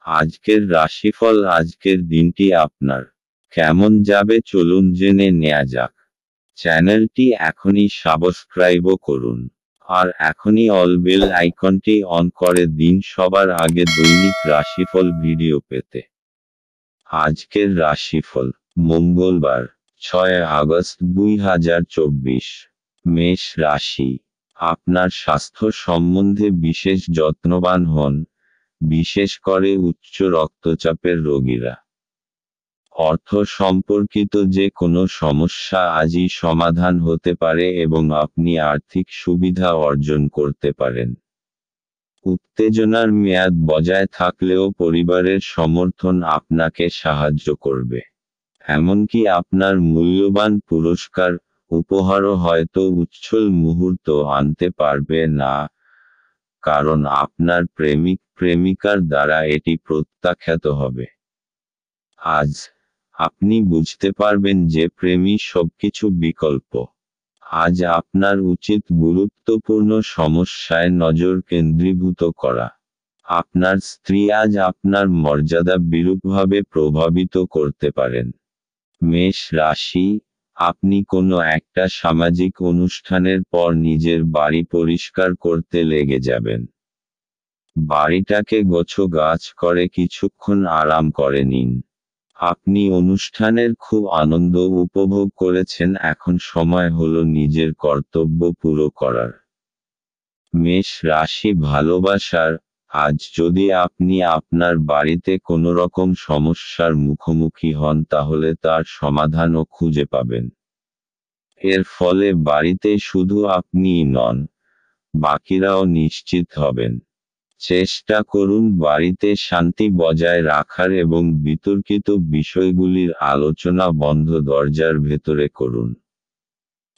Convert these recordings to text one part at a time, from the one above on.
আজকের রাশিফল। আজকের দিনটি আপনার কেমন যাবে চলুন জেনে নেওয়া যাক। চ্যানেলটি এখনই সাবস্ক্রাইব করুন আর এখনই অল বেল আইকনটি অন করে দিন সবার আগে দৈনিক রাশিফল ভিডিও পেতে। আজকের রাশিফল মঙ্গলবার 6 আগস্ট 2024। মেষ রাশি। আপনার স্বাস্থ্য সম্বন্ধে বিশেষ যত্নবান হন, বিশেষ করে উচ্চ রক্তচাপের রোগীরা। অর্থ সম্পর্কিত যে কোনো সমস্যা আজই সমাধান হতে পারে এবং আপনি আর্থিক সুবিধা অর্জন করতে পারেন। উত্তেজনার মেয়াদ বজায় থাকলেও পরিবারের সমর্থন আপনাকে সাহায্য করবে। এমনকি আপনার মূল্যবান পুরস্কার, উপহারও হয়তো উচ্ছল মুহূর্ত আনতে পারবে না, কারণ আপনার প্রেমিক প্রেমিকার দ্বারা এটি প্রত্যাখ্যাত হবে। আজ আপনি বুঝতে পারবেন যে প্রেমই সবকিছু বিকল্প। আজ আপনার উচিত গুরুত্বপূর্ণ সমস্যায় নজর কেন্দ্রীভূত করা। আপনার স্ত্রী আজ আপনার মর্যাদা বিরূপভাবে প্রভাবিত করতে পারেন। মেষ রাশি। আপনি কোনো একটা সামাজিক অনুষ্ঠানের পর নিজের বাড়ি পরিষ্কার করতে লেগে যাবেন। বাড়িটাকে গোছগাছ করে কিছুক্ষণ আরাম করে নিন। আপনি অনুষ্ঠানের খুব আনন্দ উপভোগ করেছেন, এখন সময় হলো নিজের কর্তব্য পুরো করার। মেষ রাশি। ভালোবাসার। আজ যদি আপনি আপনার বাড়িতে কোনোরকম সমস্যার মুখোমুখি হন তাহলে তার সমাধানও খুঁজে পাবেন। এর ফলে বাড়িতে শুধু আপনিই নন, বাকিরাও নিশ্চিত হবেন। চেষ্টা করুন বাড়িতে শান্তি বজায় রাখার এবং বিতর্কিত বিষয়গুলির আলোচনা বন্ধ দরজার ভেতরে করুন।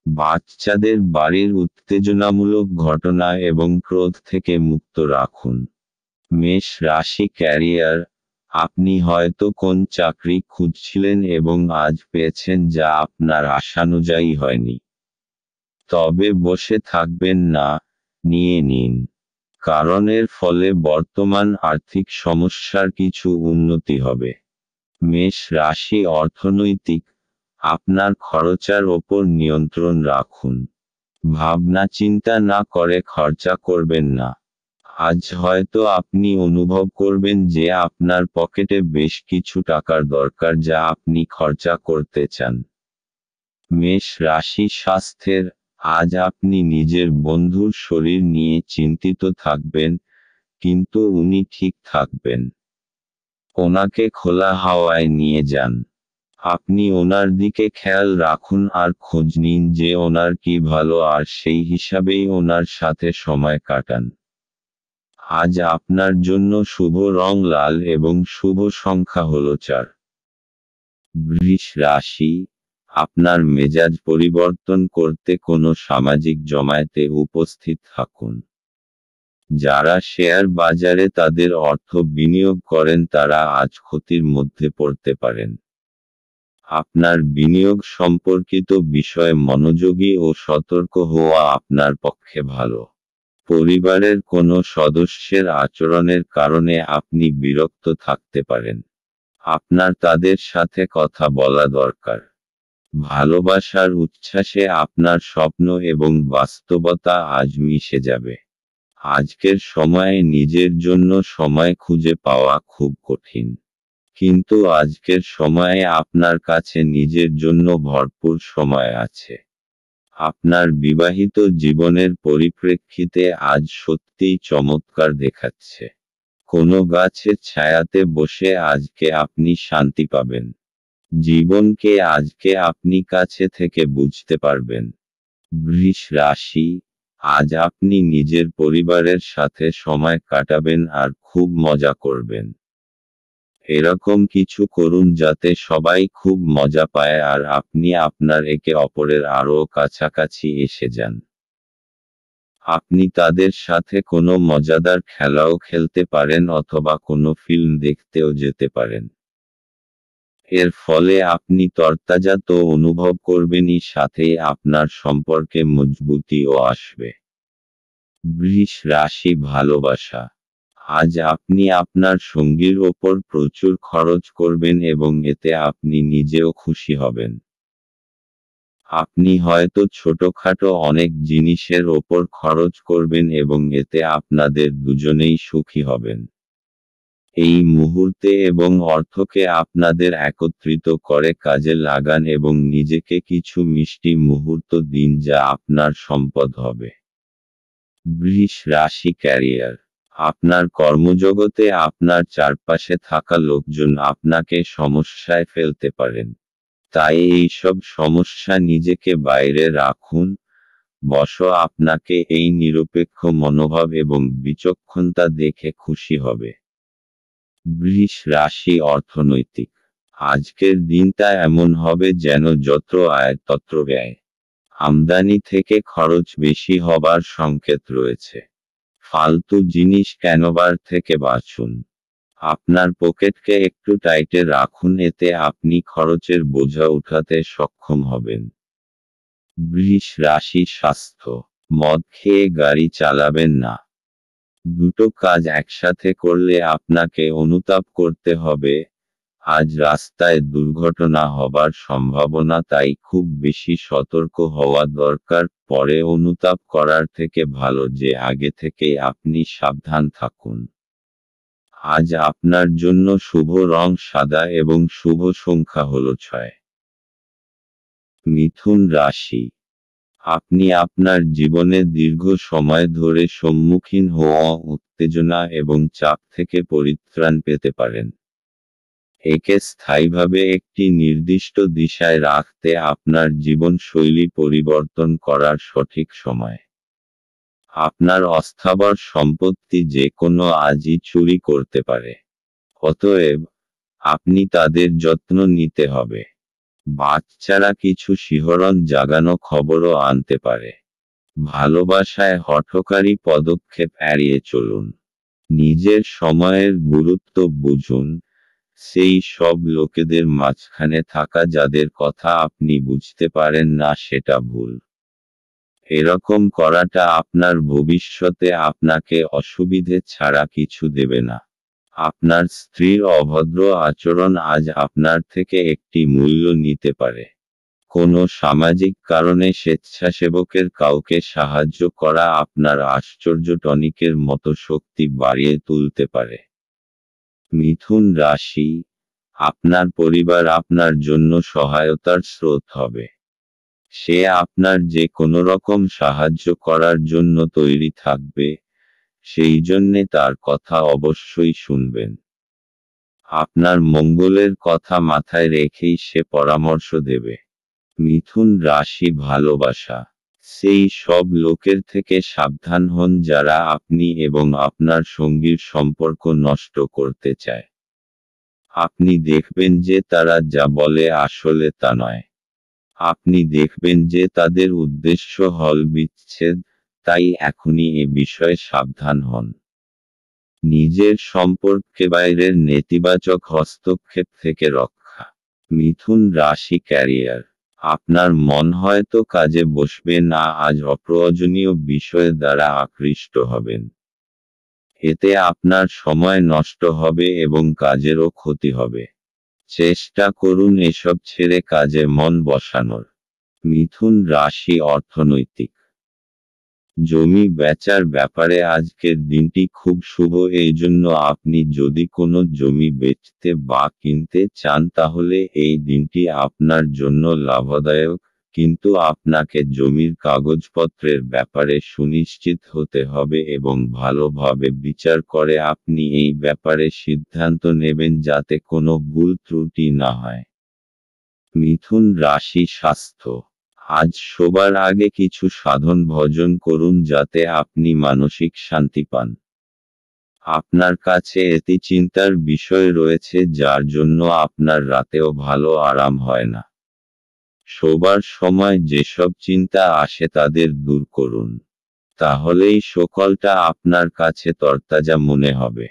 বাচ্চাদের বাড়ির উত্তেজনামূলক ঘটনা এবং ক্রোধ থেকে মুক্ত রাখুন। মেষ রাশি। ক্যারিয়ার। আপনি হয়তো কোন চাকরি খুঁজছিলেন এবং আজ পেয়েছেন যা আপনার আশানুযায়ী হয়নি। তবে বসে থাকবেন না, নিয়ে নিন, কারণ এর ফলে বর্তমান আর্থিক সমস্যার কিছু উন্নতি হবে। মেষ রাশি। অর্থনৈতিক। আপনার খরচার ওপর নিয়ন্ত্রণ রাখুন। ভাবনা চিন্তা না করে খরচা করবেন না। আজ হয়তো আপনি অনুভব করবেন যে আপনার পকেটে বেশ কিছু টাকার দরকার যা আপনি খরচা করতে চান। মেষ রাশি। স্বাস্থ্যের। আজ আপনি নিজের বন্ধুর শরীর নিয়ে চিন্তিত থাকবেন, কিন্তু উনি ঠিক থাকবেন। ওনাকে খোলা হাওয়ায় নিয়ে যান। আপনি ওনার দিকে খেয়াল রাখুন আর খোঁজ নিন যে ওনার কি ভালো আর সেই হিসাবেই ওনার সাথে সময় কাটান। আজ আপনার জন্য শুভ রং লাল এবং শুভ সংখ্যা হলো 4। বৃষ রাশি। আপনার মেজাজ পরিবর্তন করতে কোনো সামাজিক জমায়েতে উপস্থিত থাকুন। যারা শেয়ার বাজারে তাদের অর্থ বিনিয়োগ করেন তারা আজ ক্ষতির মধ্যে পড়তে পারেন। আপনার বিনিয়োগ সম্পর্কিত বিষয়ে মনোযোগী ও সতর্ক হওয়া আপনার পক্ষে ভালো। পরিবারের কোনো সদস্যের আচরণের কারণে আপনি বিরক্ত থাকতে পারেন। আপনার তাদের সাথে কথা বলা দরকার। ভালোবাসার উচ্ছ্বাসে আপনার স্বপ্ন এবং বাস্তবতা আজ মিশে যাবে। আজকের সময়ে নিজের জন্য সময় খুঁজে পাওয়া খুব কঠিন, কিন্তু আজকের সময়ে আপনার কাছে নিজের জন্য ভরপুর সময় আছে। আপনার বিবাহিত জীবনের পরিপ্রেক্ষিতে আজ সত্যিই চমৎকার দেখাচ্ছে। কোনো গাছের ছায়াতে বসে আজকে আপনি শান্তি পাবেন। জীবনকে আজকে আপনি কাছে থেকে বুঝতে পারবেন। বৃষ রাশি। আজ আপনি নিজের পরিবারের সাথে সময় কাটাবেন আর খুব মজা করবেন। এরকম কিছু করুন যাতে সবাই খুব মজা পায় আর আপনি আপনার একে অপরের আরও কাছাকাছি এসে যান। আপনি তাদের সাথে কোনো মজাদার খেলাও খেলতে পারেন অথবা কোনো ফিল্ম দেখতেও যেতে পারেন। এর ফলে আপনি তরতাজা তো অনুভব করবেনই, সাথে আপনার সম্পর্কে মজবুতিও আসবে। বৃষ রাশি। ভালোবাসা। আজ আপনি আপনার সঙ্গীর ওপর প্রচুর খরচ করবেন এবং এতে আপনি নিজেও খুশি হবেন। আপনি হয়তো ছোটখাটো অনেক জিনিসের ওপর খরচ করবেন এবং এতে আপনাদের দুজনেই সুখী হবেন। এই মুহূর্তে এবং অর্থকে আপনাদের একত্রিত করে কাজে লাগান এবং নিজেকে কিছু মিষ্টি মুহূর্ত দিন যা আপনার সম্পদ হবে। বৃষ রাশি ক্যারিয়ার। আপনার কর্মজগতে আপনার চারপাশে থাকা লোকজন আপনাকে সমস্যায় ফেলতে পারেন। তাই এইসব সমস্যা নিজেকে বাইরে রাখুন। আপনাকে এই নিরপেক্ষ মনোভাব এবং বিচক্ষণতা দেখে খুশি হবে। বৃষ রাশি অর্থনৈতিক। আজকের দিনটা এমন হবে যেন যত আয় তত ব্যয়। আমদানি থেকে খরচ বেশি হবার সংকেত রয়েছে। ফালতু জিনিস কেনবার থেকে বাঁচুন। আপনার পকেটকে একটু টাইটে রাখুন, এতে আপনি খরচের বোঝা উঠাতে সক্ষম হবেন। বৃষ রাশি স্বাস্থ্য। মদ খেয়ে গাড়ি চালাবেন না। দুটো কাজ একসাথে করলে আপনাকে অনুতাপ করতে হবে। আজ রাস্তায় দুর্ঘটনা হবার সম্ভাবনা, তাই খুব বেশি সতর্ক হওয়া দরকার। পরে অনুতাপ করার থেকে ভালো যে আগে থেকেই আপনি সাবধান থাকুন। আজ আপনার জন্য শুভ রং সাদা এবং শুভ সংখ্যা হল 6। মিথুন রাশি। আপনি আপনার জীবনে দীর্ঘ সময় ধরে সম্মুখীন হওয়া উত্তেজনা এবং চাপ থেকে পরিত্রাণ পেতে পারেন। একে স্থায়ীভাবে একটি নির্দিষ্ট দিশায় রাখতে আপনার জীবনশৈলী পরিবর্তন করার সঠিক সময়। আপনার অস্থাবর সম্পত্তি যে কোনো আজই চুরি করতে পারে। অতএব আপনি তাদের যত্ন নিতে হবে। বাচ্চারা কিছু শিহরণ জাগানো খবরও আনতে পারে। ভালোবাসায় হঠকারী পদক্ষেপ এড়িয়ে চলুন। নিজের সময়ের গুরুত্ব বুঝুন। সেই সব লোকেদের মাঝখানে থাকা যাদের কথা আপনি বুঝতে পারেন না সেটা ভুল। এরকম করাটা আপনার ভবিষ্যতে আপনাকে অসুবিধে ছাড়া কিছু দেবে না। আপনার স্ত্রীর অভদ্র আচরণ আজ আপনার থেকে একটি মূল্য নিতে পারে। কোনো সামাজিক কারণে স্বেচ্ছাসেবকের কাউকে সাহায্য করা আপনার আশ্চর্য টনিকের মতো শক্তি বাড়িয়ে তুলতে পারে। মিথুন রাশি। আপনার পরিবার আপনার জন্য সহায়তার স্রোত হবে। সে আপনার যে কোনো রকম সাহায্য করার জন্য তৈরি থাকবে, সেই জন্যে তার কথা অবশ্যই শুনবেন। আপনার মঙ্গলের কথা মাথায় রেখেই সে পরামর্শ দেবে। মিথুন রাশি ভালোবাসা। সেই সব লোকের থেকে সাবধান হন যারা আপনি এবং আপনার সঙ্গীর সম্পর্ক নষ্ট করতে চায়। আপনি দেখবেন যে তারা যা বলে আসলে তা নয়। আপনি দেখবেন যে তাদের উদ্দেশ্য হল বিচ্ছেদ, তাই এখনই এ বিষয়ে সাবধান হন। নিজের সম্পর্কে বাইরের নেতিবাচক হস্তক্ষেপ থেকে রক্ষা। মিথুন রাশি ক্যারিয়ার। আপনার মন হয়তো কাজে বসবে না, আজ অপ্রয়োজনীয় বিষয় দ্বারা আকৃষ্ট হবেন। এতে আপনার সময় নষ্ট হবে এবং কাজেরও ক্ষতি হবে। চেষ্টা করুন এসব ছেড়ে কাজে মন বসানোর। মিথুন রাশি অর্থনৈতিক। জমি বেচার ব্যাপারে আজকের দিনটি খুব শুভ, এই জন্য আপনি যদি কোনো জমি বেচতে বা কিনতে চান তাহলে এই দিনটি আপনার জন্য লাভদায়ক। কিন্তু আপনাকে জমির কাগজপত্রের ব্যাপারে সুনিশ্চিত হতে হবে এবং ভালোভাবে বিচার করে আপনি এই ব্যাপারে সিদ্ধান্ত নেবেন যাতে কোনো ভুল ত্রুটি না হয়। মিথুন রাশি স্বাস্থ্য। আজ শোবার আগে কিছু সাধন ভজন করুন যাতে আপনি মানসিক শান্তি পান। আপনার কাছে এটি চিন্তার বিষয় রয়েছে যার জন্য আপনার রাতেও ভালো আরাম হয় না। শোবার সময় যেসব চিন্তা আসে তাদের দূর করুন। তাহলেই সকালটা আপনার কাছে তরতাজা মনে হবে।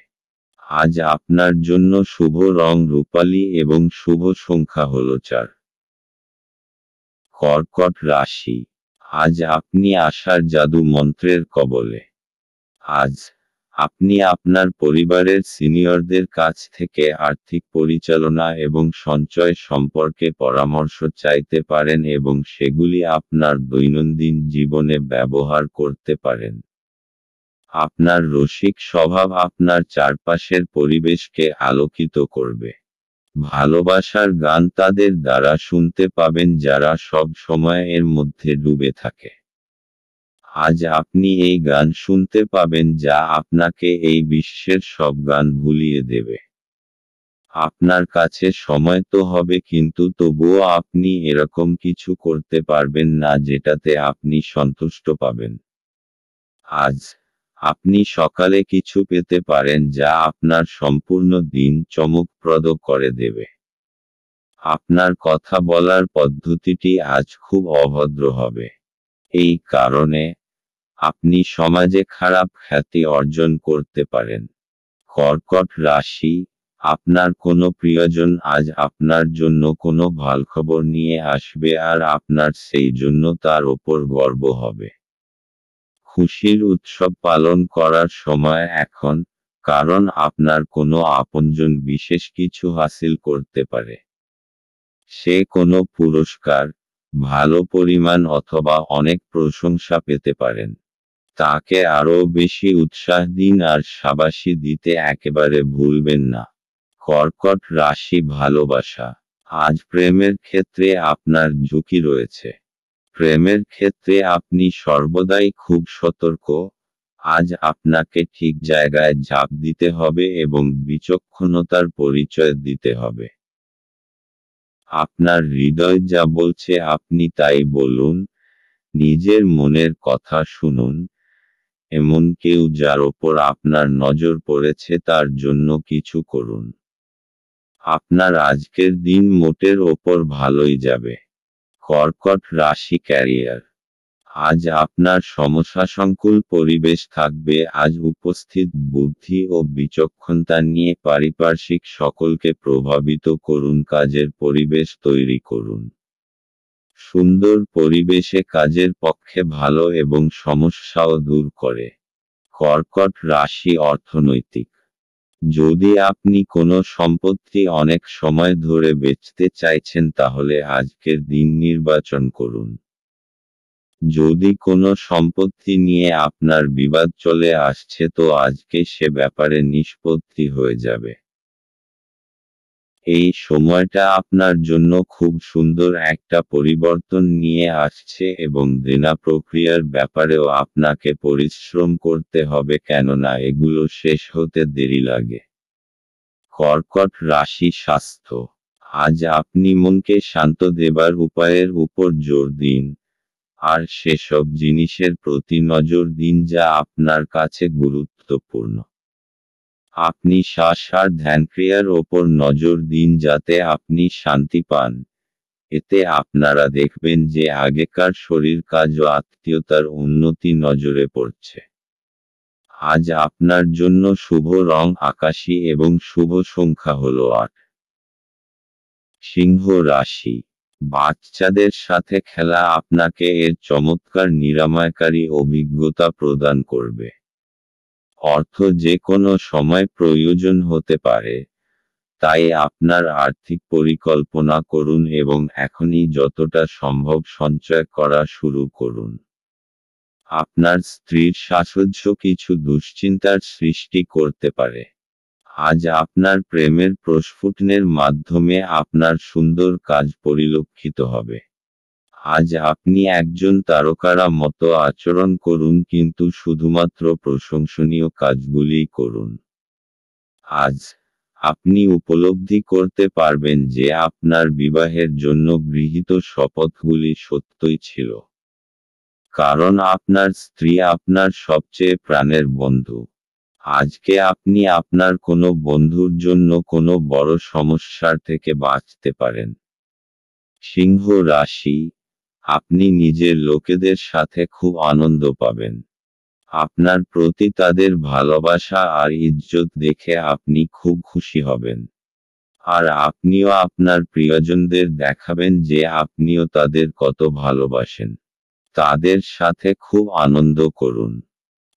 আজ আপনার জন্য শুভ রং রূপালী এবং শুভ সংখ্যা হল 4। কর্কট রাশি। আজ আপনি আশার জাদু মন্ত্রের কবলে। আজ আপনি আপনার পরিবারের সিনিয়রদের কাছ থেকে আর্থিক পরিচালনা এবং সঞ্চয় সম্পর্কে পরামর্শ চাইতে পারেন এবং সেগুলি আপনার দৈনন্দিন জীবনে ব্যবহার করতে পারেন। আপনার রসিক স্বভাব আপনার চারপাশের পরিবেশকে আলোকিত করবে। ভালোবাসার গান তাদের দ্বারা শুনতে পাবেন যারা সব সময় এর মধ্যে ডুবে থাকে। আজ আপনি এই গান শুনতে পাবেন যা আপনাকে এই বিশ্বের সব গান ভুলিয়ে দেবে। আপনার কাছে সময় তো হবে কিন্তু তবুও আপনি এরকম কিছু করতে পারবেন না যেটাতে আপনি সন্তুষ্ট পাবেন। আজ আপনি সকালে কিছু পেতে পারেন যা আপনার সম্পূর্ণ দিন চমকপ্রদ করে দেবে। আপনার কথা বলার পদ্ধতিটি আজ খুব অভদ্র হবে। এই কারণে আপনি সমাজে খারাপ খ্যাতি অর্জন করতে পারেন। কর্কট রাশি, আপনার কোনো প্রিয়জন আজ আপনার জন্য কোনো ভালখবর নিয়ে আসবে আর আপনার সেই জন্য তার ওপর গর্ব হবে। খুশির উৎসব পালন করার সময় এখন, কারণ আপনার কোনো আপনজন বিশেষ কিছু হাসিল করতে পারে। সে কোনো পুরস্কার, ভালো পরিমাণ অথবা অনেক প্রশংসা পেতে পারেন। তাকে আরও বেশি উৎসাহ দিন আর শাবাশি দিতে একেবারে ভুলবেন না। কর্কট রাশি ভালোবাসা, আজ প্রেমের ক্ষেত্রে আপনার ঝুঁকি রয়েছে। প্রেমের ক্ষেত্রে আপনি সর্বদাই খুব সতর্ক। আজ আপনাকে ঠিক জায়গায় ঝাঁপ দিতে হবে এবং বিচক্ষণতার পরিচয় দিতে হবে। আপনার হৃদয় যা বলছে আপনি তাই বলুন, নিজের মনের কথা শুনুন। এমন কেউ যার ওপর আপনার নজর পড়েছে তার জন্য কিছু করুন। আপনার আজকের দিন মোটের ওপর ভালোই যাবে। কর্কট রাশি ক্যারিয়ার, আজ আপনার সমস্যাসংকুল পরিবেশ থাকবে। আজ উপস্থিত বুদ্ধি ও বিচক্ষণতা নিয়ে পারিপার্শ্বিক সকলকে প্রভাবিত করুন, কাজের পরিবেশ তৈরি করুন। সুন্দর পরিবেশে কাজের পক্ষে ভালো এবং সমস্যাও দূর করে। কর্কট রাশি অর্থনৈতিক, যদি আপনি কোনো সম্পত্তি অনেক সময় ধরে বেচতে চাইছেন তাহলে আজকের দিন নির্বাচন করুন। যদি কোনো সম্পত্তি নিয়ে আপনার বিবাদ চলে আসছে তো আজকে সে ব্যাপারে নিষ্পত্তি হয়ে যাবে। এই সময়টা আপনার জন্য খুব সুন্দর একটা পরিবর্তন নিয়ে আসছে এবং দেনা প্রক্রিয়ার ব্যাপারেও আপনাকে পরিশ্রম করতে হবে, কেননা এগুলো শেষ হতে দেরি লাগে। কর্কট রাশি স্বাস্থ্য, আজ আপনি মনকে শান্ত দেবার উপায়ের উপর জোর দিন, আর সেসব জিনিসের প্রতি নজর দিন যা আপনার কাছে গুরুত্বপূর্ণ। আপনি শ্বাস আর ধ্যানক্রিয়ার ওপর নজর দিন যাতে আপনি শান্তি পান। এতে আপনারা দেখবেন যে আগেকার শরীর কাজ ও আত্মীয়তার উন্নতি নজরে পড়ছে। আজ আপনার জন্য শুভ রং আকাশী এবং শুভ সংখ্যা হল 8। সিংহ রাশি, বাচ্চাদের সাথে খেলা আপনাকে এর চমৎকার নিরাময়কারী অভিজ্ঞতা প্রদান করবে। অর্থ যে কোনো সময় প্রয়োজন হতে পারে, তাই আপনার আর্থিক পরিকল্পনা করুন এবং এখনই যতটা সম্ভব সঞ্চয় করা শুরু করুন। আপনার স্ত্রীর সাহচর্য কিছু দুশ্চিন্তার সৃষ্টি করতে পারে। আজ আপনার প্রেমের প্রস্ফুটনের মাধ্যমে আপনার সুন্দর কাজ পরিলক্ষিত হবে। আজ আপনি একজন তারকারা মতো আচরণ করুন কিন্তু শুধুমাত্র প্রশংসনীয় কাজগুলিই করুন। আজ আপনি উপলব্ধি করতে পারবেন যে আপনার বিবাহের জন্য গৃহীত শপথগুলি সত্যই ছিল। কারণ আপনার স্ত্রী আপনার সবচেয়ে প্রাণের বন্ধু। আজকে আপনি আপনার কোনো বন্ধুর জন্য কোনো বড় সমস্যার থেকে বাঁচতে পারেন। সিংহ রাশি, আপনি নিজের লোকেদের সাথে খুব আনন্দ পাবেন। আপনার প্রতি তাদের ভালোবাসা আর ইজ্জত দেখে আপনি খুব খুশি হবেন। আর আপনিও আপনার প্রিয়জনদের দেখাবেন যে আপনিও তাদের কত ভালোবাসেন। তাদের সাথে খুব আনন্দ করুন।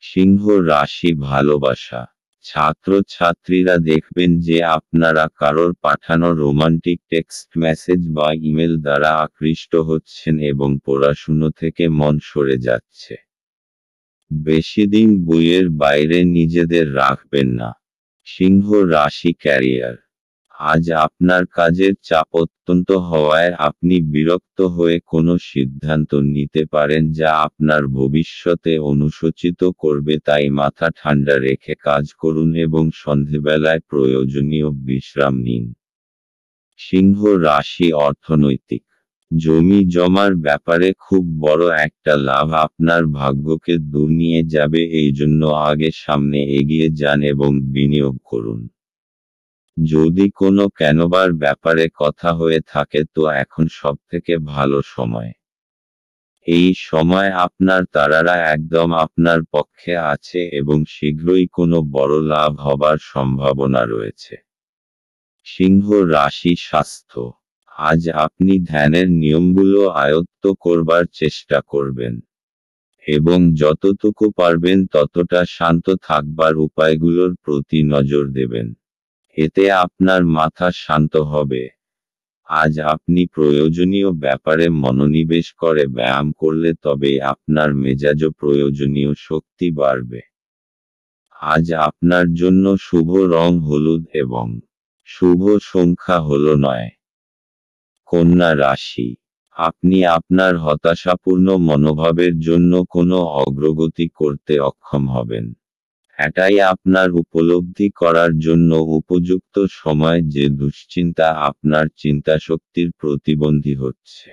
সিংহ রাশি ভালোবাসা। ছাত্রছাত্রীরা দেখবেন যে আপনারা কারোর পাঠানো রোমান্টিক টেক্সট মেসেজ বা ইমেল দ্বারা আকৃষ্ট হচ্ছেন এবং পড়াশুনো থেকে মন সরে যাচ্ছে। বেশিদিন বইয়ের বাইরে নিজেদের রাখবেন না। সিংহ রাশি ক্যারিয়ার। আজ আপনার কাজের চাপ অত্যন্ত হওয়ায় আপনি বিরক্ত হয়ে কোনো সিদ্ধান্ত নিতে পারেন যা আপনার ভবিষ্যতে অনুশোচিত করবে, তাই মাথা ঠান্ডা রেখে কাজ করুন এবং সন্ধেবেলায় প্রয়োজনীয় বিশ্রাম নিন। সিংহ রাশি অর্থনৈতিক। জমি জমার ব্যাপারে খুব বড় একটা লাভ আপনার ভাগ্যকে দূর নিয়ে যাবে, এই জন্য আগে সামনে এগিয়ে যান এবং বিনিয়োগ করুন। যদি কোনো কেনবার ব্যাপারে কথা হয়ে থাকে তো এখন সবথেকে ভালো সময়। এই সময় আপনার তারারা একদম আপনার পক্ষে আছে এবং শীঘ্রই কোনো বড় লাভ হবার সম্ভাবনা রয়েছে। সিংহ রাশি স্বাস্থ্য। আজ আপনি ধ্যানের নিয়মগুলো আয়ত্ত করবার চেষ্টা করবেন এবং যতটুকু পারবেন ততটা শান্ত থাকবার উপায়গুলোর প্রতি নজর দেবেন। এতে আপনার মাথা শান্ত হবে। আজ আপনি প্রয়োজনীয় ব্যাপারে মনোনিবেশ করে ব্যায়াম করলে তবে আপনার মেজাজও প্রয়োজনীয় শক্তি বাড়বে। আজ আপনার জন্য শুভ রং হলুদ এবং শুভ সংখ্যা হলো 9। কন্যা রাশি। আপনি আপনার হতাশাপূর্ণ মনোভাবের জন্য কোনো অগ্রগতি করতে অক্ষম হবেন। এটাই আপনার উপলব্ধি করার জন্য উপযুক্ত সময় যে দুশ্চিন্তা আপনার চিন্তাশক্তির প্রতিবন্ধী হচ্ছে।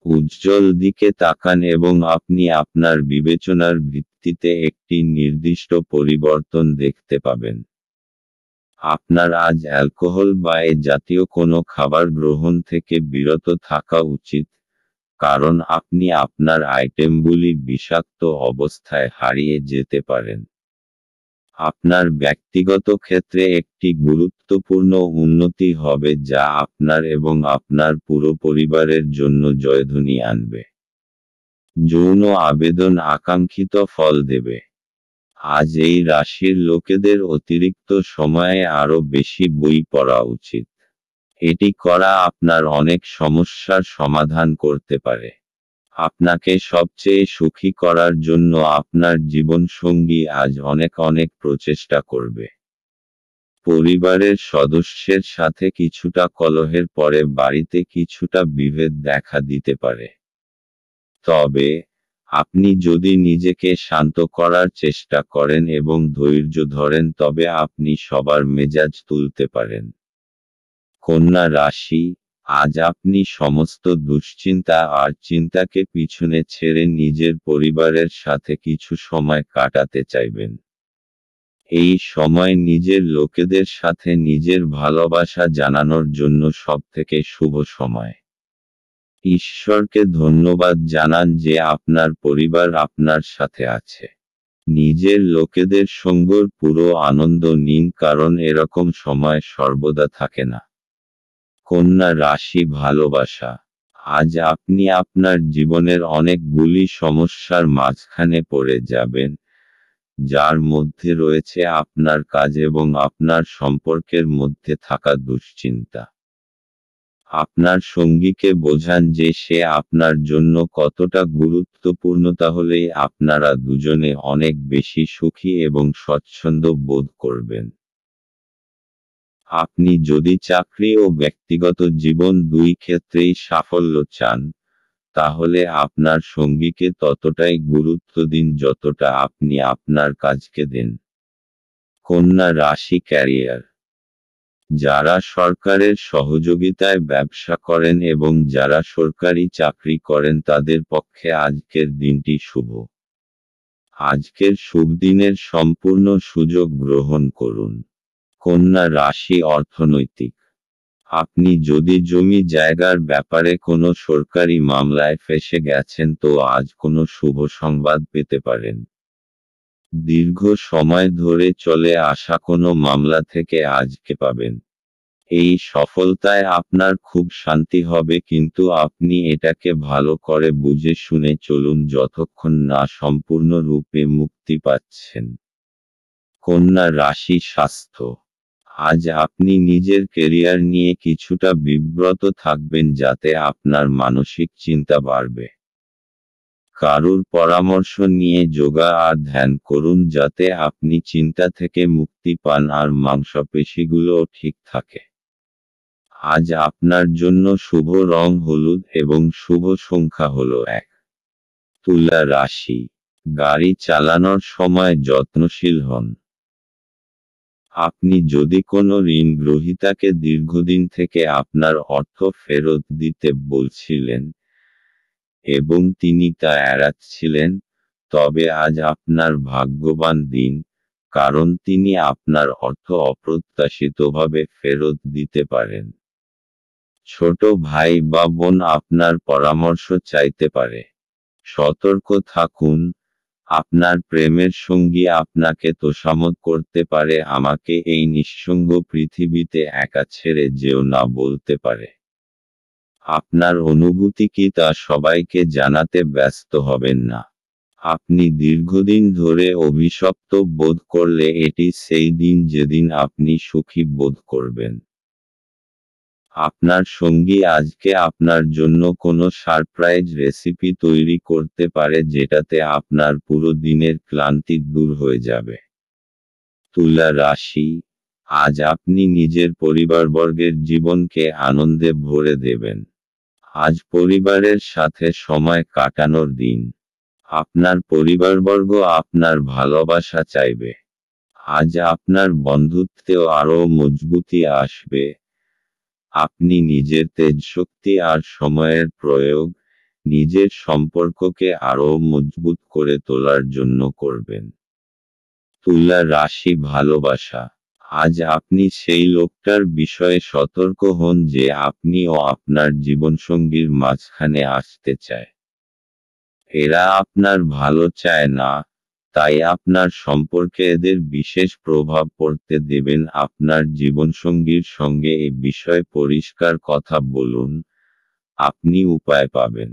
উজ্জ্বল দিকে তাকান এবং আপনি আপনার বিবেচনার ভিত্তিতে একটি নির্দিষ্ট পরিবর্তন দেখতে পাবেন। আপনার আজ অ্যালকোহল বা এ জাতীয় কোনো খাবার গ্রহণ থেকে বিরত থাকা উচিত, কারণ আপনি আপনার আইটেমগুলি বিষাক্ত অবস্থায় হারিয়ে যেতে পারেন। আপনার ব্যক্তিগত ক্ষেত্রে একটি গুরুত্বপূর্ণ উন্নতি হবে যা আপনার এবং আপনার পুরো পরিবারের জন্য জয়ধ্বনি আনবে। যৌন আবেদন আকাঙ্ক্ষিত ফল দেবে। আজ এই রাশির লোকেদের অতিরিক্ত সময়ে আরও বেশি বই পড়া উচিত। এটি করা আপনার অনেক সমস্যার সমাধান করতে পারে। আপনাকে সবচেয়ে সুখী করার জন্য আপনার জীবনসঙ্গী আজ অনেক অনেক প্রচেষ্টা করবে। পরিবারের সদস্যের সাথে কিছুটা কলহের পরে বাড়িতে কিছুটা বিভেদ দেখা দিতে পারে। তবে আপনি যদি নিজেকে শান্ত করার চেষ্টা করেন এবং ধৈর্য ধরেন তবে আপনি সবার মেজাজ তুলতে পারেন। কন্যা রাশি। আজ আপনি সমস্ত দুশ্চিন্তা আর চিন্তাকে পিছনে ছেড়ে নিজের পরিবারের সাথে কিছু সময় কাটাতে চাইবেন। এই সময় নিজের লোকেদের সাথে নিজের ভালোবাসা জানানোর জন্য সবথেকে শুভ সময়। ঈশ্বরকে ধন্যবাদ জানান যে আপনার পরিবার আপনার সাথে আছে। নিজের লোকেদের সঙ্গের পুরো আনন্দ নিন, কারণ এরকম সময় সর্বদা থাকে না। কন্যা রাশি ভালোবাসা। আজ আপনি আপনার জীবনের অনেকগুলি সমস্যার মাঝখানে পড়ে যাবেন, যার মধ্যে রয়েছে আপনার কাজ এবং আপনার সম্পর্কের মধ্যে থাকা দুশ্চিন্তা। আপনার সঙ্গীকে বোঝান যে সে আপনার জন্য কতটা গুরুত্বপূর্ণ, তাহলেই আপনারা দুজনে অনেক বেশি সুখী এবং স্বচ্ছন্দ বোধ করবেন। আপনি যদি চাকরি ও ব্যক্তিগত জীবন দুই ক্ষেত্রেই সাফল্য চান, তাহলে আপনার সঙ্গীকে ততটাই গুরুত্ব দিন যতটা আপনি আপনার কাজকে দেন। কন্যা রাশি ক্যারিয়ার। যারা সরকারের সহযোগিতায় ব্যবসা করেন এবং যারা সরকারি চাকরি করেন তাদের পক্ষে আজকের দিনটি শুভ। আজকের শুভ দিনের সম্পূর্ণ সুযোগ গ্রহণ করুন। কন্যা রাশি অর্থনৈতিক। আপনি যদি জমি জায়গার ব্যাপারে কোনো সরকারি মামলায় ফেঁসে গেছেন তো আজ কোনো শুভ সংবাদ পেতে পারেন। দীর্ঘ সময় ধরে চলে আসা কোনো মামলা থেকে আজকে পাবেন। এই সফলতায় আপনার খুব শান্তি হবে, কিন্তু আপনি এটাকে ভালো করে বুঝে শুনে চলুন যতক্ষণ না সম্পূর্ণরূপে মুক্তি পাচ্ছেন। কন্যা রাশি স্বাস্থ্য। আজ আপনি নিজের কেরিয়ার নিয়ে কিছুটা বিব্রত থাকবেন, যাতে আপনার মানসিক চিন্তা বাড়বে। কারুর পরামর্শ নিয়ে যোগা আর ধ্যান করুন, যাতে আপনি চিন্তা থেকে মুক্তি পান আর মাংসপেশিগুলোও ঠিক থাকে। আজ আপনার জন্য শুভ রং হলুদ এবং শুভ সংখ্যা হল 1। তুলা রাশি। গাড়ি চালানোর সময় যত্নশীল হন। আপনি যদি কোনো ঋণ গ্রহীতাকে দীর্ঘদিন থেকে আপনার অর্থ ফেরত দিতে বলছিলেন এবং তিনি তা এড়াচ্ছিলেন, তবে আজ আপনার ভাগ্যবান দিন, কারণ তিনি আপনার অর্থ অপ্রত্যাশিতভাবে ফেরত দিতে পারেন। ছোট ভাই বা বোন আপনার পরামর্শ চাইতে পারে। সতর্ক থাকুন, আপনার প্রেমের সঙ্গী আপনাকে তোষামোদ করতে পারে, আমাকে এই নিঃসঙ্গ পৃথিবীতে একা ছেড়ে যেও না বলতে পারে। আপনার অনুভূতি কি তা সবাইকে জানাতে ব্যস্ত হবেন না। আপনি দীর্ঘদিন ধরে অভিশপ্ত বোধ করলে এটি সেই দিন যেদিন আপনি সুখী বোধ করবেন। আপনার সঙ্গী আজকে আপনার জন্য কোনো সারপ্রাইজ রেসিপি তৈরি করতে পারে, যেটাতে আপনার পুরো দিনের ক্লান্তি দূর হয়ে যাবে। তুলা রাশি। আজ আপনি নিজের পরিবারবর্গের জীবনকে আনন্দে ভরে দেবেন। আজ পরিবারের সাথে সময় কাটানোর দিন। আপনার পরিবারবর্গ আপনার ভালোবাসা চাইবে। আজ আপনার বন্ধুত্বেও আরও মজবুতি আসবে। আপনি নিজের তেজশক্তি আর সময়ের প্রয়োগ নিজের সম্পর্ককে আরও মজবুত করে তোলার জন্য করবেন। তুলা রাশি ভালোবাসা। আজ আপনি সেই লোকটার বিষয়ে সতর্ক হন যে আপনি ও আপনার জীবনসঙ্গীর মাঝখানে আসতে চায়। এরা আপনার ভালো চায় না, তাই আপনার সম্পর্কে এদের বিশেষ প্রভাব পড়তে দেবেন। আপনার জীবনসঙ্গীর সঙ্গে এ বিষয়ে পরিষ্কার কথা বলুন, আপনি উপায় পাবেন।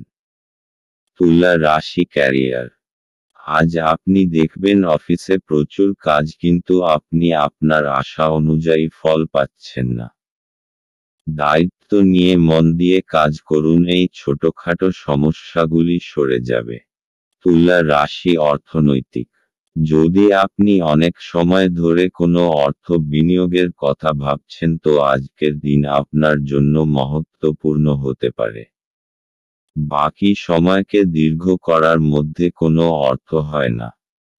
তুলা রাশি ক্যারিয়ার। আজ আপনি দেখবেন অফিসে প্রচুর কাজ, কিন্তু আপনি আপনার আশা অনুযায়ী ফল পাচ্ছেন না। দায়িত্ব নিয়ে মন দিয়ে কাজ করুন, এই ছোটখাটো সমস্যাগুলি সরে যাবে। তুলা রাশি অর্থনৈতিক। যদি আপনি অনেক সময় ধরে কোনো অর্থ বিনিয়োগের কথা ভাবছেন, তো আজকের দিন আপনার জন্য মহত্বপূর্ণ হতে পারে। বাকি সময়কে দীর্ঘ করার মধ্যে কোনো অর্থ হয় না।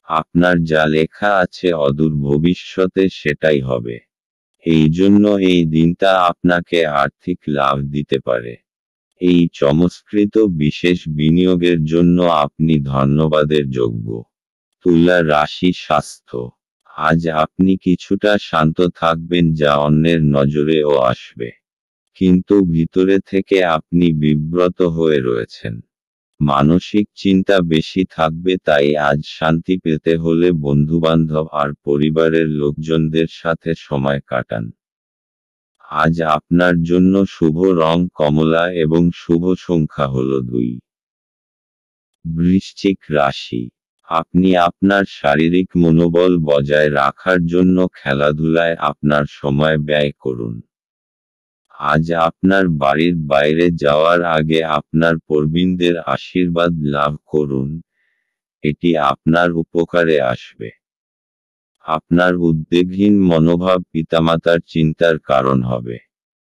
আপনার যা লেখা আছে অদূর ভবিষ্যতে সেটাই হবে। এই জন্য এই দিনটা আপনাকে আর্থিক লাভ দিতে পারে। এই চমৎকৃত বিশেষ বিনিয়োগের জন্য আপনি ধন্যবাদের যোগ্য। তুলা রাশি স্বাস্থ্য। আজ আপনি কিছুটা শান্ত থাকবেন, যা অন্যের নজরেও আসবে। কিন্তু ভিতরে থেকে আপনি বিব্রত হয়ে রয়েছেন। মানসিক চিন্তা বেশি থাকবে, তাই আজ শান্তি পেতে হলে বন্ধুবান্ধব আর পরিবারের লোকজনদের সাথে সময় কাটান। আজ আপনার জন্য শুভ রং কমলা এবং শুভ সংখ্যা হল 2। বৃশ্চিক রাশি। আপনি আপনার শারীরিক মনোবল বজায় রাখার জন্য খেলাধুলায় আপনার সময় ব্যয় করুন। আজ আপনার বাড়ির বাইরে যাওয়ার আগে আপনার প্রবীণদের আশীর্বাদ লাভ করুন, এটি আপনার উপকারে আসবে। আপনার উদ্বেগহীন মনোভাব পিতামাতার চিন্তার কারণ হবে।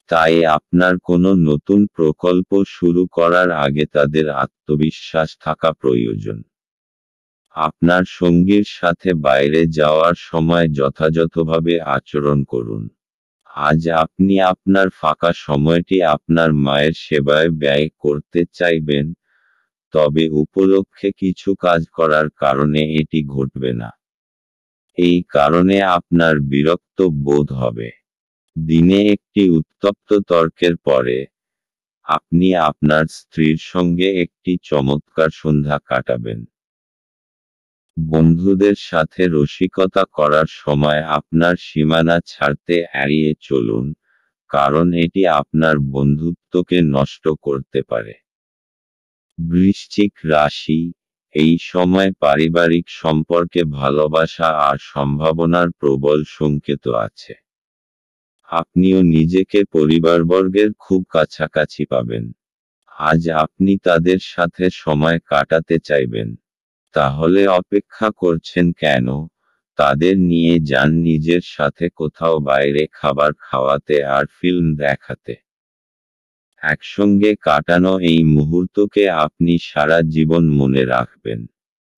তাই আপনার কোনো নতুন প্রকল্প শুরু করার আগে তাদের আত্মবিশ্বাস থাকা প্রয়োজন। আপনার সঙ্গীর সাথে বাইরে যাওয়ার সময় যথাযথভাবে আচরণ করুন। আজ আপনি আপনার ফাঁকা সময়টি আপনার মায়ের সেবায় ব্যয় করতে চাইবেন, তবে উপলক্ষে কিছু কাজ করার কারণে এটি ঘটবে না। এই কারণে আপনার বিরক্ত বোধ হবে। দিনে একটি উত্তপ্ত তর্কের পরে, আপনি আপনার স্ত্রীর সঙ্গে একটি চমৎকার সন্ধ্যা কাটাবেন। বন্ধুদের সাথে রসিকতা করার সময় আপনার সীমানা ছাড়তে এড়িয়ে চলুন, কারণ এটি আপনার বন্ধুত্বকে নষ্ট করতে পারে। বৃশ্চিক রাশি, এই সময় পারিবারিক সম্পর্কে ভালোবাসা আর সম্ভাবনার প্রবল সংকেত আছে। আপনিও নিজেকে পরিবারবর্গের খুব কাছাকাছি পাবেন। আজ আপনি তাদের সাথে সময় কাটাতে চাইবেন। তাহলে অপেক্ষা করছেন কেন? তাদের নিয়ে যান নিজের সাথে কোথাও বাইরে খাবার খাওয়াতে আর ফিল্ম দেখাতে। একসঙ্গে কাটানো এই মুহূর্তকে আপনি সারা জীবন মনে রাখবেন।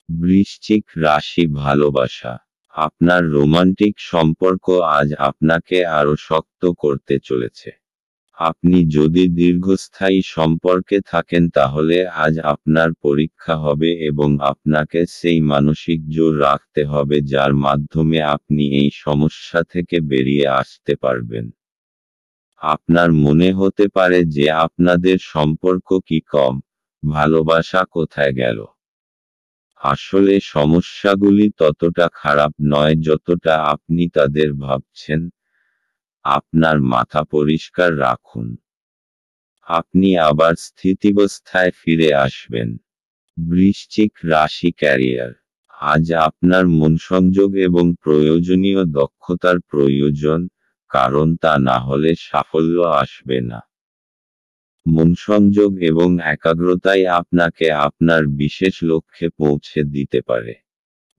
বৃশ্চিক রাশি, ভালোবাসা। আপনার রোমান্টিক সম্পর্ক আজ আপনাকে আরও শক্ত করতে চলেছে। আপনি যদি দীর্ঘস্থায়ী সম্পর্কে থাকেন তাহলে আজ আপনার পরীক্ষা হবে এবং আপনাকে সেই মানসিক জোর রাখতে হবে যার মাধ্যমে আপনি এই সমস্যা থেকে বেরিয়ে আসতে পারবেন। আপনার মনে হতে পারে যে আপনাদের সম্পর্ক কি কম, ভালোবাসা কোথায় গেল। আসলে সমস্যাগুলি ততটা খারাপ নয় যতটা আপনি তাদের ভাবছেন। আপনার মাথা পরিষ্কার রাখুন। আপনি আবার স্থিতিবস্থায় ফিরে আসবেন। বৃশ্চিক রাশি, ক্যারিয়ার। আজ আপনার মনসংযোগ এবং প্রয়োজনীয় দক্ষতার প্রয়োজন, কারণ তা না হলে সাফল্য আসবে না। মনসংযোগ এবং একাগ্রতাই আপনাকে আপনার বিশেষ লক্ষ্যে পৌঁছে দিতে পারে।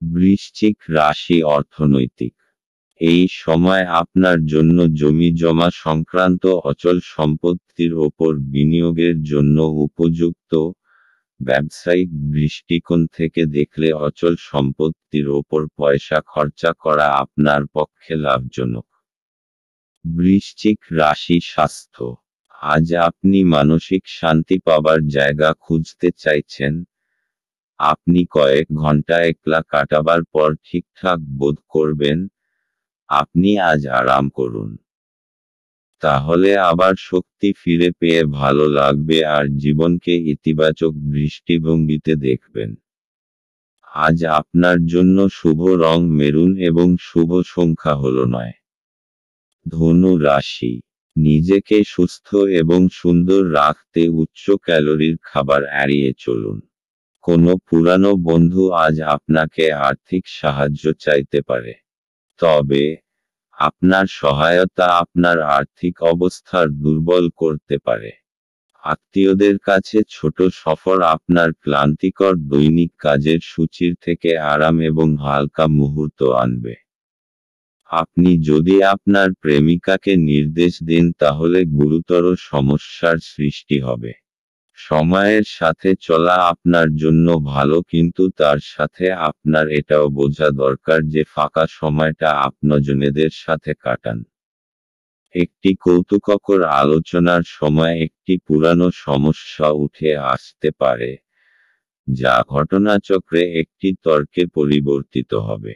বৃশ্চিক রাশি, অর্থনৈতিক। এই সময় আপনার জন্য জমি জমা সংক্রান্ত অচল সম্পত্তির ওপর বিনিয়োগের জন্য উপযুক্ত। ব্যবসায়িক দৃষ্টিকোণ থেকে দেখলে অচল সম্পত্তির ওপর পয়সা খরচা করা আপনার পক্ষে লাভজনক। বৃশ্চিক রাশি, স্বাস্থ্য। আজ আপনি মানসিক শান্তি পাবার জায়গা খুঁজতে চাইছেন। আপনি কয়েক ঘন্টা একলা কাটাবার পর ঠিকঠাক বোধ করবেন। আপনি আজ আরাম করুন। তাহলে আবার শক্তি ফিরে পেয়ে ভালো লাগবে আর জীবনকে ইতিবাচক দৃষ্টিভঙ্গিতে দেখবেন। আজ আপনার জন্য শুভ রং মেরুন এবং শুভ সংখ্যা হলো 9। ধনু রাশি, নিজেকে সুস্থ এবং সুন্দর রাখতে উচ্চ ক্যালোরির খাবার এড়িয়ে চলুন। কোনো পুরানো বন্ধু আজ আপনাকে আর্থিক সাহায্য চাইতে পারে। তবে আপনার সহায়তা আপনার আর্থিক অবস্থার দুর্বল করতে পারে। আত্মীয়দের কাছে ছোট সফর আপনার ক্লান্তিকর দৈনিক কাজের সূচির থেকে আরাম এবং হালকা মুহূর্ত আনবে। আপনি যদি আপনার প্রেমিকাকে নির্দেশ দেন তাহলে গুরুতর সমস্যার সৃষ্টি হবে। সময়ের সাথে চলা আপনার জন্য ভালো, কিন্তু তার সাথে আপনার এটাও বোঝা দরকার যে ফাঁকা সময়টা আপনজনেদের সাথে কাটান। একটি কৌতুককর আলোচনার সময় একটি পুরানো সমস্যা উঠে আসতে পারে, যা ঘটনাচক্রে একটি তর্কে পরিবর্তিত হবে।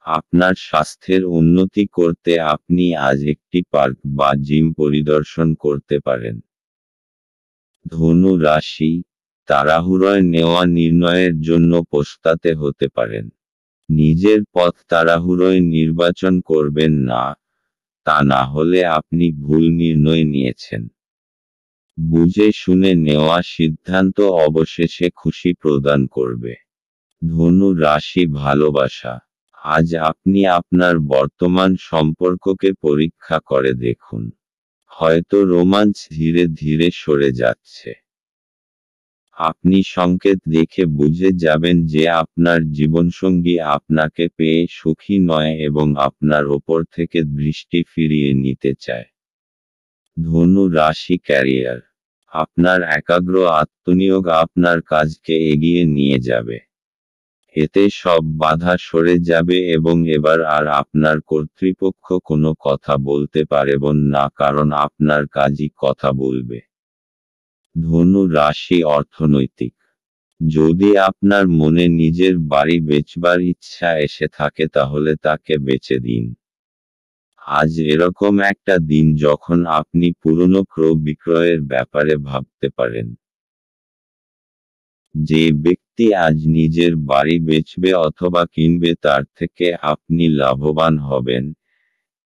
আপনার স্বাস্থ্যের উন্নতি করতে আপনি আজ একটি পার্ক বা জিম পরিদর্শন করতে পারেন। ধনু রাশি, তাড়াহুড়োয় নেওয়া নির্ণয়ের জন্য পস্তাতে হতে পারেন। নিজের পথ তাড়াহুড়োয় নির্বাচন করবেন না, তা না হলে আপনি ভুল নির্ণয় নিয়েছেন। বুঝে শুনে নেওয়া সিদ্ধান্ত অবশেষে খুশি প্রদান করবে। ধনু রাশি, ভালোবাসা। আজ আপনি আপনার বর্তমান সম্পর্ককে পরীক্ষা করে দেখুন। হয়তো রোমাঞ্চ ধীরে ধীরে সরে যাচ্ছে। আপনি সংকেত দেখে বুঝে যাবেন যে আপনার জীবনসঙ্গী আপনাকে পেয়ে সুখী নয় এবং আপনার ওপর থেকে দৃষ্টি ফিরিয়ে নিতে চায়। ধনু রাশি, ক্যারিয়ার। আপনার একাগ্র আত্মনিয়োগ আপনার কাজকে এগিয়ে নিয়ে যাবে। এতে সব বাধা সরে যাবে এবং এবার আর আপনার কর্তৃপক্ষ কোনো কথা বলতে পারবেন না, কারণ আপনার কাজই কথা বলবে। ধনু রাশি, অর্থনৈতিক। যদি আপনার মনে নিজের বাড়ি বেচবার ইচ্ছা এসে থাকে তাহলে তাকে বেচে দিন। আজ এরকম একটা দিন যখন আপনি পুরনো ক্রয় বিক্রয়ের ব্যাপারে ভাবতে পারেন। যে ব্যক্তি আজ নিজের বাড়ি বেচবে অথবা কিনবে তার থেকে আপনি লাভবান হবেন।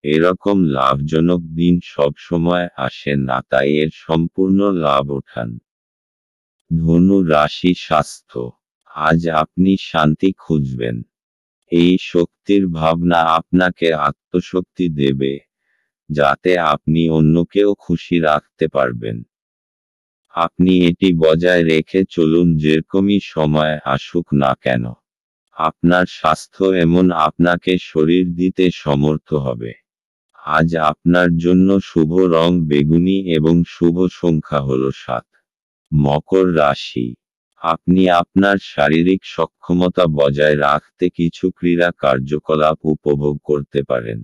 এরকম লাভজনক দিন সবসময় আসে না, তাই এর সম্পূর্ণ লাভ ওঠান। ধনু রাশি স্বাস্থ্য। আজ আপনি শান্তি খুঁজবেন। এই শক্তির ভাবনা আপনাকে আত্মশক্তি দেবে, যাতে আপনি অন্যকেও খুশি রাখতে পারবেন। আপনি এটি বজায় রেখে চলুন যেরকমই সময় আসুক না কেন। আপনার স্বাস্থ্য এমন আপনাকে শরীর দিতে সমর্থ হবে। আজ আপনার জন্য শুভ রং বেগুনি এবং শুভ সংখ্যা হল 7। মকর রাশি। আপনি আপনার শারীরিক সক্ষমতা বজায় রাখতে কিছু ক্রীড়া কার্যকলাপ উপভোগ করতে পারেন।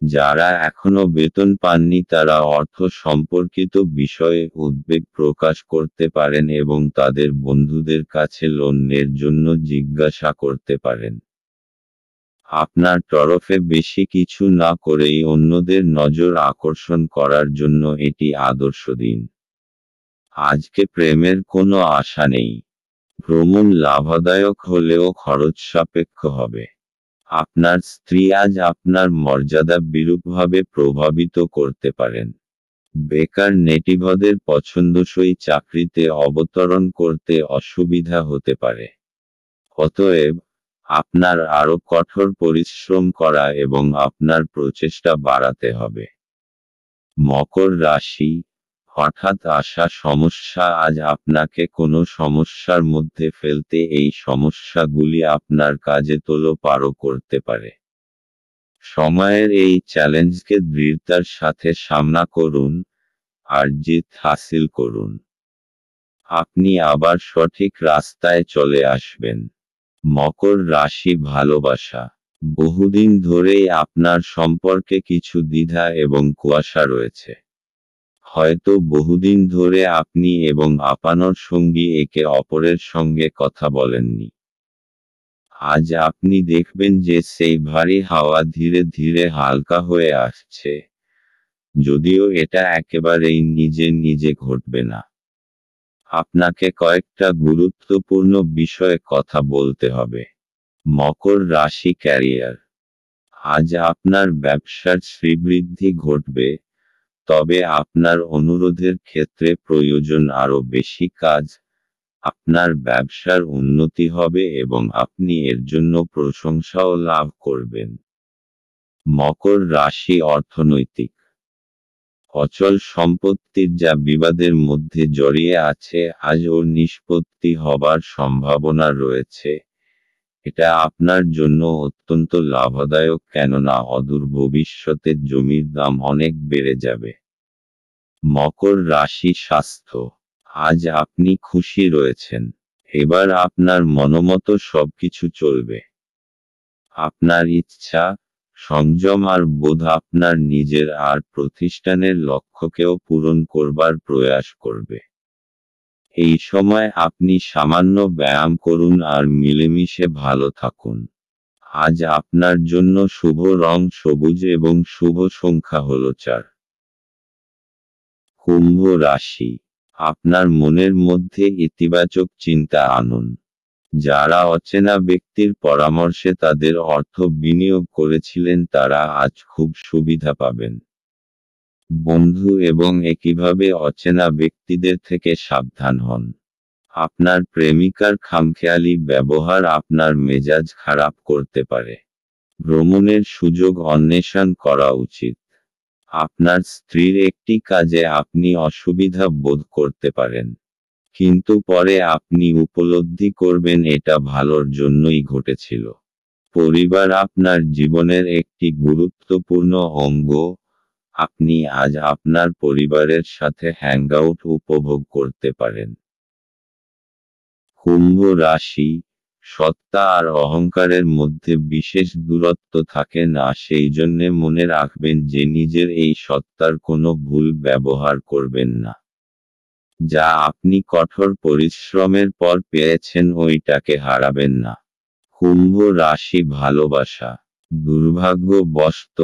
যারা এখনো বেতন পাননি তারা অর্থ সম্পর্কিত বিষয়ে উদ্বেগ প্রকাশ করতে পারেন এবং তাদের বন্ধুদের কাছে লোনের জন্য জিজ্ঞাসা করতে পারেন। আপনার তরফে বেশি কিছু না করেই অন্যদের নজর আকর্ষণ করার জন্য এটি আদর্শ দিন। আজকে প্রেমের কোনো আশা নেই। ভ্রমণ লাভদায়ক হলেও খরচ সাপেক্ষ হবে। আপনার স্ত্রী আজ আপনার মর্যাদা বিরূপভাবে প্রভাবিত করতে পারেন। বেকার নেটিভদের পছন্দসই চাকরিতে অবতরণ করতে অসুবিধা হতে পারে। অতএব, আপনার আরও কঠোর পরিশ্রম করা এবং আপনার প্রচেষ্টা বাড়াতে হবে। মকর রাশি। হঠাৎ আসা সমস্যা আজ আপনাকে কোনো সমস্যার মধ্যে ফেলতে এই সমস্যাগুলি আপনার কাজে তোলপাড় করতে পারে। সময়ের এই চ্যালেঞ্জকে দৃঢ়তার সাথে সামনা করুন, আর জিত হাসিল করুন। আপনি আবার সঠিক রাস্তায় চলে আসবেন। মকর রাশি ভালোবাসা। বহুদিন ধরেই আপনার সম্পর্কে কিছু দ্বিধা এবং কুয়াশা রয়েছে। হয়তো বহুদিন ধরে আপনি এবং আপনার সঙ্গী একে অপরের সঙ্গে কথা বলেননি। আজ আপনি দেখবেন যে সেই ভারী হাওয়া ধীরে ধীরে হালকা হয়ে আসছে, যদিও এটা একেবারেই নিজে নিজে ঘটবে না। আপনাকে কয়েকটা গুরুত্বপূর্ণ বিষয়ে কথা বলতে হবে। মকর রাশি ক্যারিয়ার। আজ আপনার ব্যবসার শ্রীবৃদ্ধি ঘটবে, তবে আপনার অনুরোধের ক্ষেত্রে প্রয়োজন আরও বেশি কাজ। আপনার ব্যবসার উন্নতি হবে এবং আপনি এর জন্য প্রশংসাও লাভ করবেন। মকর রাশি অর্থনৈতিক। অচল সম্পত্তির যা বিবাদের মধ্যে জড়িয়ে আছে আজ ওর নিষ্পত্তি হবার সম্ভাবনা রয়েছে। এটা আপনার জন্য অত্যন্ত লাভদায়ক, কেননা অদূর ভবিষ্যতে জমির দাম অনেক বেড়ে যাবে। মকর রাশি স্বাস্থ্য। আজ আপনি খুশি রয়েছেন। এবার আপনার মনোমতো সবকিছু চলবে। আপনার ইচ্ছা, সংযম আর বোধ আপনার নিজের আর প্রতিষ্ঠানের লক্ষ্যকেও পূরণ করবার প্রয়াস করবে। এই সময় আপনি সামান্য ব্যায়াম করুন আর মিলেমিশে ভালো থাকুন। আজ আপনার জন্য শুভ রং সবুজ এবং শুভ সংখ্যা হল 4। কুম্ভ রাশি। আপনার মনের মধ্যে ইতিবাচক চিন্তা আনুন। যারা অচেনা ব্যক্তির পরামর্শে তাদের অর্থ বিনিয়োগ করেছিলেন তারা আজ খুব সুবিধা পাবেন। বন্ধু এবং একইভাবে অচেনা ব্যক্তিদের থেকে সাবধান হন। আপনার প্রেমিকার খামখেয়ালি ব্যবহার আপনার মেজাজ খারাপ করতে পারে। ভ্রমণের সুযোগ অন্বেষণ করা উচিত। আপনার স্ত্রীর একটি কাজে আপনি অসুবিধা বোধ করতে পারেন, কিন্তু পরে আপনি উপলব্ধি করবেন এটা ভালোর জন্যই ঘটেছিল। পরিবার আপনার জীবনের একটি গুরুত্বপূর্ণ অঙ্গ। আপনি আজ আপনার পরিবারের সাথে হ্যাংআউট উপভোগ করতে পারেন। কুম্ভ রাশি। সত্তা আর অহংকারের মধ্যে বিশেষ দূরত্ব থাকে না, সেই জন্যে মনে রাখবেন যে নিজের এই সত্তার কোনো ভুল ব্যবহার করবেন না। যা আপনি কঠোর পরিশ্রমের পর পেয়েছেন ওইটাকে হারাবেন না। কুম্ভ রাশি ভালোবাসা। দুর্ভাগ্যবশত,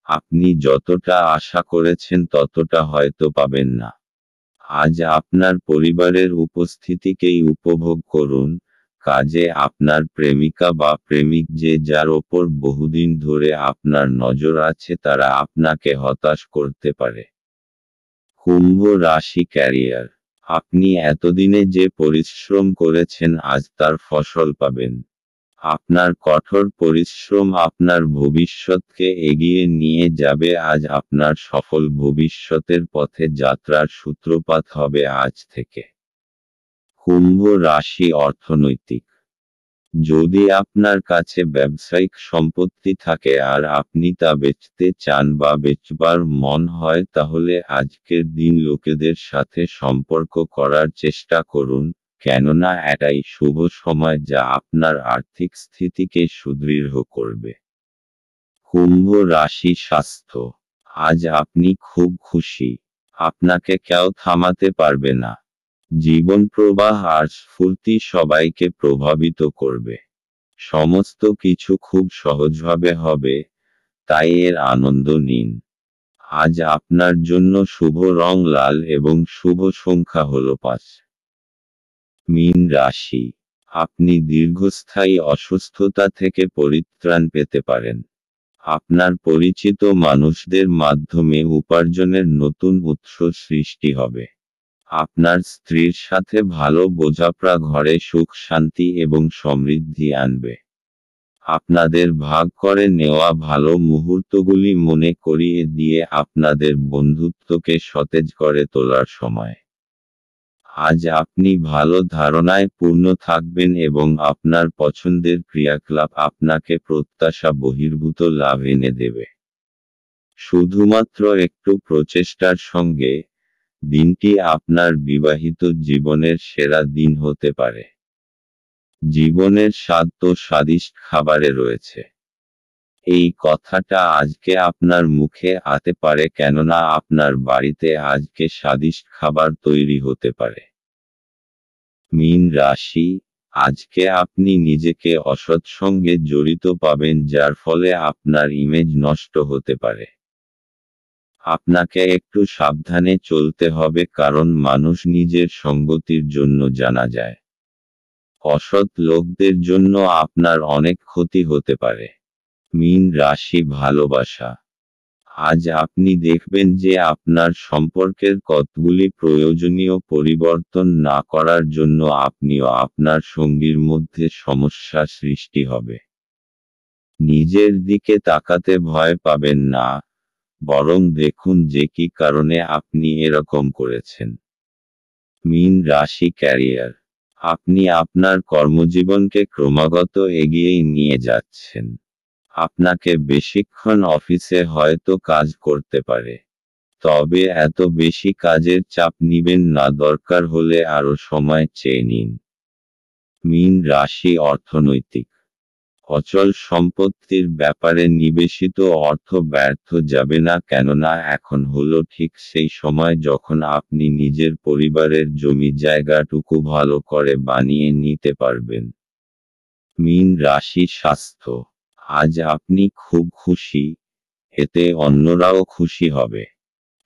আপনি যতটা আশা করেছেন ততটা হয়তো পাবেন না। আজ আপনার পরিবারের উপস্থিতিকেই উপভোগ করুন, কাজে আপনার প্রেমিকা বা প্রেমিক যে যার ওপর বহুদিন ধরে আপনার নজর আছে তারা আপনাকে হতাশ করতে পারে। কুম্ভ রাশি ক্যারিয়ার, আপনি এতদিনে যে পরিশ্রম করেছেন আজ তার ফসল পাবেন। আপনার কঠোর পরিশ্রম আপনার ভবিষ্যৎকে এগিয়ে নিয়ে যাবে। আজ আপনার সফল ভবিষ্যতের পথে যাত্রার সূত্রপাত হবে আজ থেকে। কুম্ভ রাশি অর্থনৈতিক, যদি আপনার কাছে ব্যবসায়িক সম্পত্তি থাকে আর আপনি তা বেচতে চান বা বেচবার মন হয় তাহলে আজকের দিন লোকেদের সাথে সম্পর্ক করার চেষ্টা করুন, কেননা এটাই শুভ সময় যা আপনার আর্থিক স্থিতিকে সুদৃঢ় করবে। কুম্ভ রাশি স্বাস্থ্য, আজ আপনি খুব খুশি, আপনাকে কেউ থামাতে পারবে না। জীবন প্রবাহ আর স্ফূর্তি সবাইকে প্রভাবিত করবে। সমস্ত কিছু খুব সহজভাবে হবে, তাই এর আনন্দ নিন। আজ আপনার জন্য শুভ রং লাল এবং শুভ সংখ্যা হল 5। মীন রাশি, আপনি দীর্ঘস্থায়ী অসুস্থতা থেকে পরিত্রাণ পেতে পারেন। আপনার পরিচিত মানুষদের মাধ্যমে উপার্জনের নতুন উৎস সৃষ্টি হবে। আপনার স্ত্রীর সাথে ভালো বোঝাপড়া ঘরে সুখ শান্তি এবং সমৃদ্ধি আনবে। আপনাদের ভাগ করে নেওয়া ভালো মুহূর্তগুলি মনে করিয়ে দিয়ে আপনাদের বন্ধুত্বকে সতেজ করে তোলার সময়। আজ আপনি ভালো ধারণায় পূর্ণ থাকবেন এবং আপনার পছন্দের ক্রিয়াকলাপ আপনাকে প্রত্যাশা বহির্ভূত লাভ এনে দেবে। শুধুমাত্র একটু প্রচেষ্টার সঙ্গে দিনটি আপনার বিবাহিত জীবনের সেরা দিন হতে পারে। জীবনের স্বাদ তো স্বাদিষ্ট খাবারে রয়েছে। এই কথাটা আজকে আপনার মুখে আসতে পারে কেননা আপনার বাড়িতে আজকে স্বাদিষ্ট খাবার তৈরি হতে পারে। মীন রাশি, আজকে আপনি নিজেকে অসৎ সঙ্গে জড়িত পাবেন যার ফলে আপনার ইমেজ নষ্ট হতে পারে। আপনাকে একটু সাবধানে চলতে হবে কারণ মানুষ নিজের সঙ্গতির জন্য জানা যায়। অসৎ লোকদের জন্য আপনার অনেক ক্ষতি হতে পারে। মীন রাশি ভালোবাসা, আজ আপনি দেখবেন যে আপনার সম্পর্কের কতগুলি প্রয়োজনীয় পরিবর্তন না করার জন্য আপনিও আপনার সঙ্গীর মধ্যে সমস্যা সৃষ্টি হবে। নিজের দিকে তাকাতে ভয় পাবেন না, বরং দেখুন যে কি কারণে আপনি এরকম করেছেন। মীন রাশি ক্যারিয়ার, আপনি আপনার কর্মজীবনকে ক্রমাগত এগিয়ে নিয়ে যাচ্ছেন। আপনাকে বেশিক্ষণ অফিসে হয়তো কাজ করতে পারে, তবে এত বেশি কাজের চাপ নিবেন না, দরকার হলে আরো সময় চেয়ে নিন। মীন রাশি অর্থনৈতিক, অচল সম্পত্তির ব্যাপারে নিবেশিত অর্থ ব্যর্থ যাবে না কেননা এখন হলো ঠিক সেই সময় যখন আপনি নিজের পরিবারের জমি জায়গাটুকু ভালো করে বানিয়ে নিতে পারবেন। মীন রাশি স্বাস্থ্য, আজ আপনি খুব খুশি, এতে অন্যরাও খুশি হবে।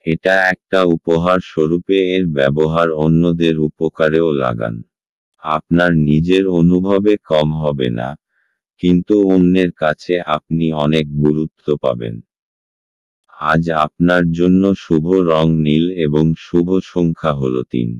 এটা একটা উপহার স্বরূপে এর ব্যবহার অন্যদের উপকারেও লাগান। আপনার নিজের অনুভবে কম হবে না, কিন্তু অন্যের কাছে আপনি অনেক গুরুত্ব পাবেন। আজ আপনার জন্য শুভ রং নীল এবং শুভ সংখ্যা হল 3।